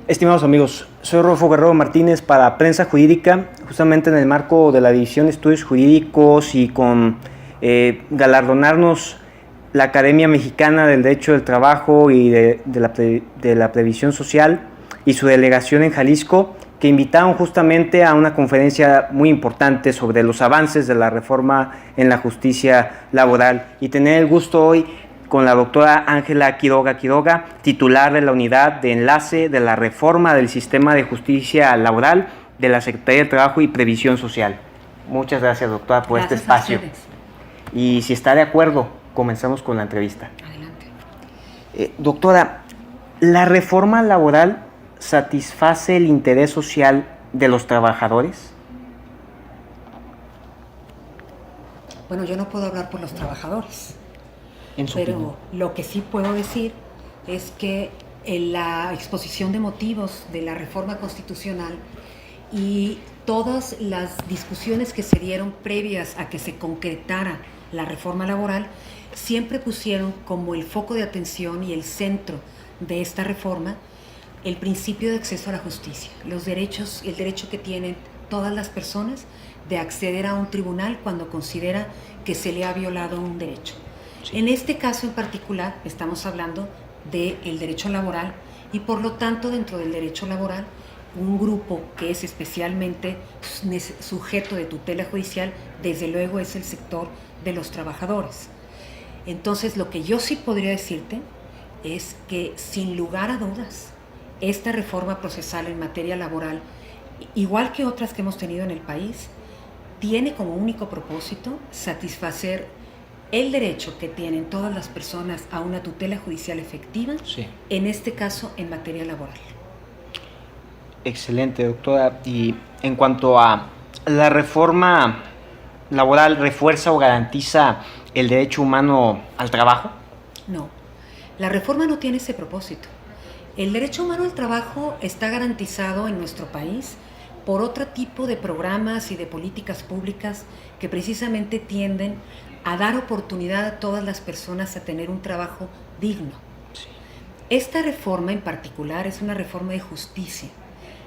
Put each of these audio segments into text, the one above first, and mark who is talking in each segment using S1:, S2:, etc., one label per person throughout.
S1: Estimados amigos, soy Rodolfo Guerrero Martínez para Prensa Jurídica, justamente en el marco de la División de Estudios Jurídicos y con galardonarnos la Academia Mexicana del Derecho del Trabajo y de la Previsión Social y su delegación en Jalisco, que invitaron justamente a una conferencia muy importante sobre los avances de la reforma en la justicia laboral, y tener el gusto hoy con la doctora Ángela Quiroga, titular de la Unidad de Enlace de la Reforma del Sistema de Justicia Laboral de la Secretaría de Trabajo y Previsión Social. Muchas gracias, doctora, por este espacio. Y si está de acuerdo, comenzamos con la entrevista.
S2: Adelante.
S1: Doctora, ¿la reforma laboral satisface el interés social de los trabajadores?
S2: Bueno, yo no puedo hablar por los trabajadores, pero
S1: opinión.
S2: lo que sí puedo decir es que en la exposición de motivos de la reforma constitucional y todas las discusiones que se dieron previas a que se concretara la reforma laboral, siempre pusieron como el foco de atención y el centro de esta reforma el principio de acceso a la justicia, los derechos, el derecho que tienen todas las personas de acceder a un tribunal cuando considera que se le ha violado un derecho. Sí. En este caso en particular estamos hablando del derecho laboral y por lo tanto dentro del derecho laboral un grupo que es especialmente sujeto de tutela judicial, desde luego es el sector de los trabajadores. Entonces lo que yo sí podría decirte es que sin lugar a dudas esta reforma procesal en materia laboral, igual que otras que hemos tenido en el país, tiene como único propósito satisfacer el derecho que tienen todas las personas a una tutela judicial efectiva, sí, en este caso en materia laboral.
S1: Excelente, doctora. Y en cuanto a la reforma laboral, ¿refuerza o garantiza el derecho humano al trabajo?
S2: No, la reforma no tiene ese propósito. El derecho humano al trabajo está garantizado en nuestro país por otro tipo de programas y de políticas públicas que precisamente tienden a dar oportunidad a todas las personas a tener un trabajo digno. Sí. Esta reforma en particular es una reforma de justicia.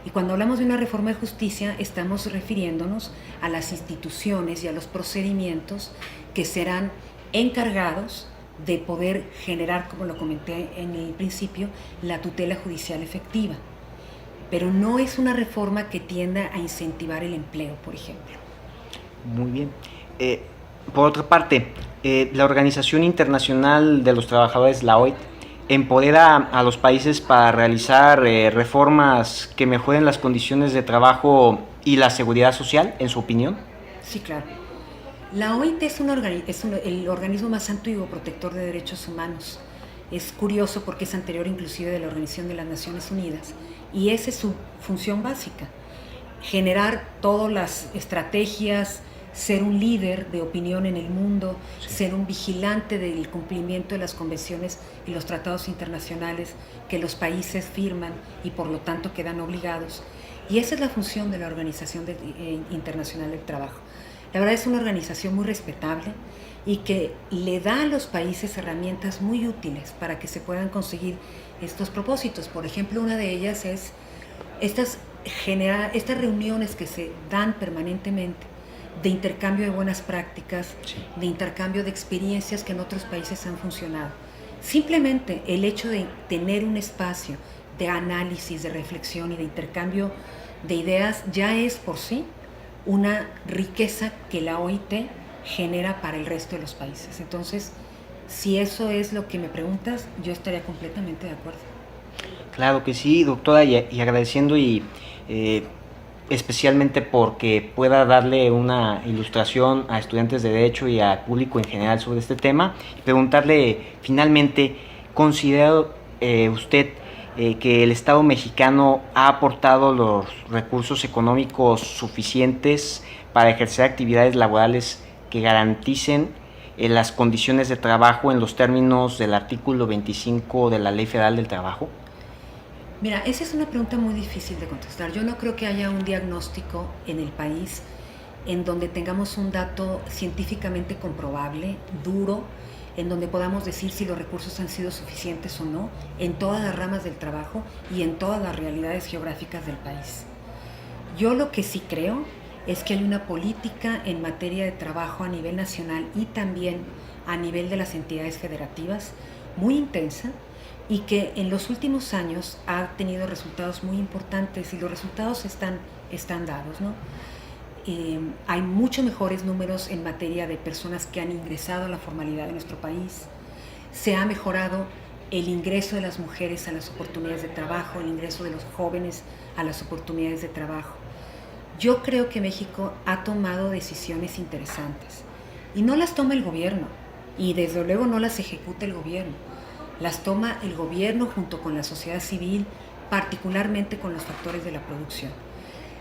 S2: Y cuando hablamos de una reforma de justicia, estamos refiriéndonos a las instituciones y a los procedimientos que serán encargados de poder generar, como lo comenté en el principio, la tutela judicial efectiva. Pero no es una reforma que tienda a incentivar el empleo, por ejemplo.
S1: Muy bien. Por otra parte, la Organización Internacional de los Trabajadores, la OIT, empodera a los países para realizar reformas que mejoren las condiciones de trabajo y la seguridad social, en su opinión.
S2: Sí, claro. La OIT es el organismo más antiguo protector de derechos humanos. Es curioso porque es anterior inclusive de la Organización de las Naciones Unidas y esa es su función básica, generar todas las estrategias, ser un líder de opinión en el mundo, sí, ser un vigilante del cumplimiento de las convenciones y los tratados internacionales que los países firman y por lo tanto quedan obligados. Y esa es la función de la Organización Internacional del Trabajo. La verdad es una organización muy respetable y que le da a los países herramientas muy útiles para que se puedan conseguir estos propósitos. Por ejemplo, una de ellas es estas reuniones que se dan permanentemente de intercambio de buenas prácticas, sí, de intercambio de experiencias que en otros países han funcionado. Simplemente el hecho de tener un espacio de análisis, de reflexión y de intercambio de ideas ya es por sí una riqueza que la OIT genera para el resto de los países. Entonces, si eso es lo que me preguntas, yo estaría completamente de acuerdo.
S1: Claro que sí, doctora, y agradeciendo especialmente porque pueda darle una ilustración a estudiantes de Derecho y al público en general sobre este tema, y preguntarle finalmente, ¿considera usted que el Estado mexicano ha aportado los recursos económicos suficientes para ejercer actividades laborales que garanticen las condiciones de trabajo en los términos del artículo 25 de la Ley Federal del Trabajo?
S2: Mira, esa es una pregunta muy difícil de contestar. Yo no creo que haya un diagnóstico en el país en donde tengamos un dato científicamente comprobable, duro, en donde podamos decir si los recursos han sido suficientes o no, en todas las ramas del trabajo y en todas las realidades geográficas del país. Yo lo que sí creo es que hay una política en materia de trabajo a nivel nacional y también a nivel de las entidades federativas muy intensa, y que en los últimos años ha tenido resultados muy importantes, y los resultados están dados, ¿no? Hay mucho mejores números en materia de personas que han ingresado a la formalidad de nuestro país. Se ha mejorado el ingreso de las mujeres a las oportunidades de trabajo, el ingreso de los jóvenes a las oportunidades de trabajo. Yo creo que México ha tomado decisiones interesantes, y no las toma el gobierno, y desde luego no las ejecuta el gobierno. Las toma el gobierno junto con la sociedad civil, particularmente con los factores de la producción.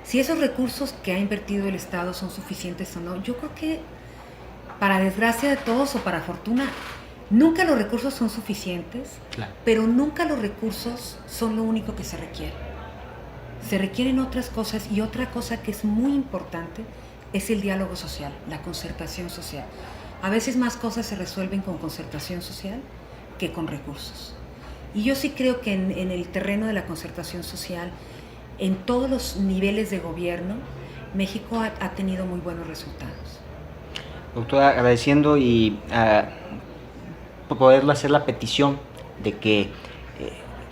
S2: Si esos recursos que ha invertido el Estado son suficientes o no, yo creo que, para desgracia de todos o para fortuna, nunca los recursos son suficientes, claro, pero nunca los recursos son lo único que se requiere. Se requieren otras cosas, y otra cosa que es muy importante es el diálogo social, la concertación social. A veces más cosas se resuelven con concertación social que con recursos. Y yo sí creo que en el terreno de la concertación social, en todos los niveles de gobierno, México ha tenido muy buenos resultados.
S1: Doctora, agradeciendo y por poderlo hacer la petición de que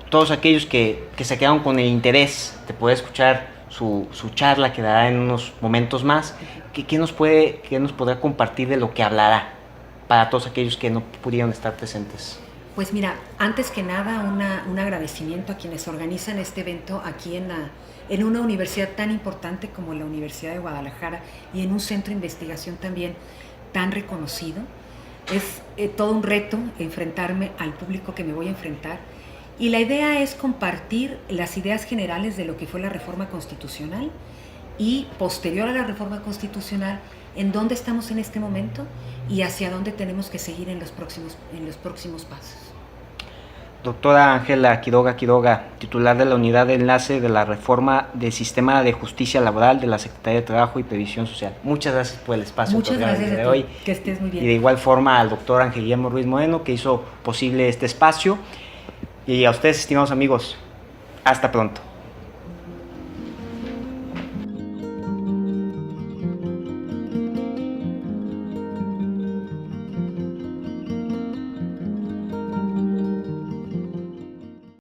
S1: todos aquellos que se quedaron con el interés de poder escuchar su charla, que dará en unos momentos más, ¿qué nos podrá compartir de lo que hablará para todos aquellos que no pudieron estar presentes?
S2: Pues mira, antes que nada un agradecimiento a quienes organizan este evento aquí en una universidad tan importante como la Universidad de Guadalajara, y en un centro de investigación también tan reconocido. Es todo un reto enfrentarme al público que me voy a enfrentar, y la idea es compartir las ideas generales de lo que fue la reforma constitucional, y posterior a la reforma constitucional, en dónde estamos en este momento y hacia dónde tenemos que seguir en los próximos pasos.
S1: Doctora Ángela Quiroga, titular de la Unidad de Enlace de la Reforma del Sistema de Justicia Laboral de la Secretaría de Trabajo y Previsión Social. Muchas gracias por el espacio.
S2: Muchas gracias
S1: de hoy.
S2: Que estés muy bien.
S1: Y de igual forma al doctor Ángel Guillermo Ruiz Moreno, que hizo posible este espacio. Y a ustedes, estimados amigos, hasta pronto.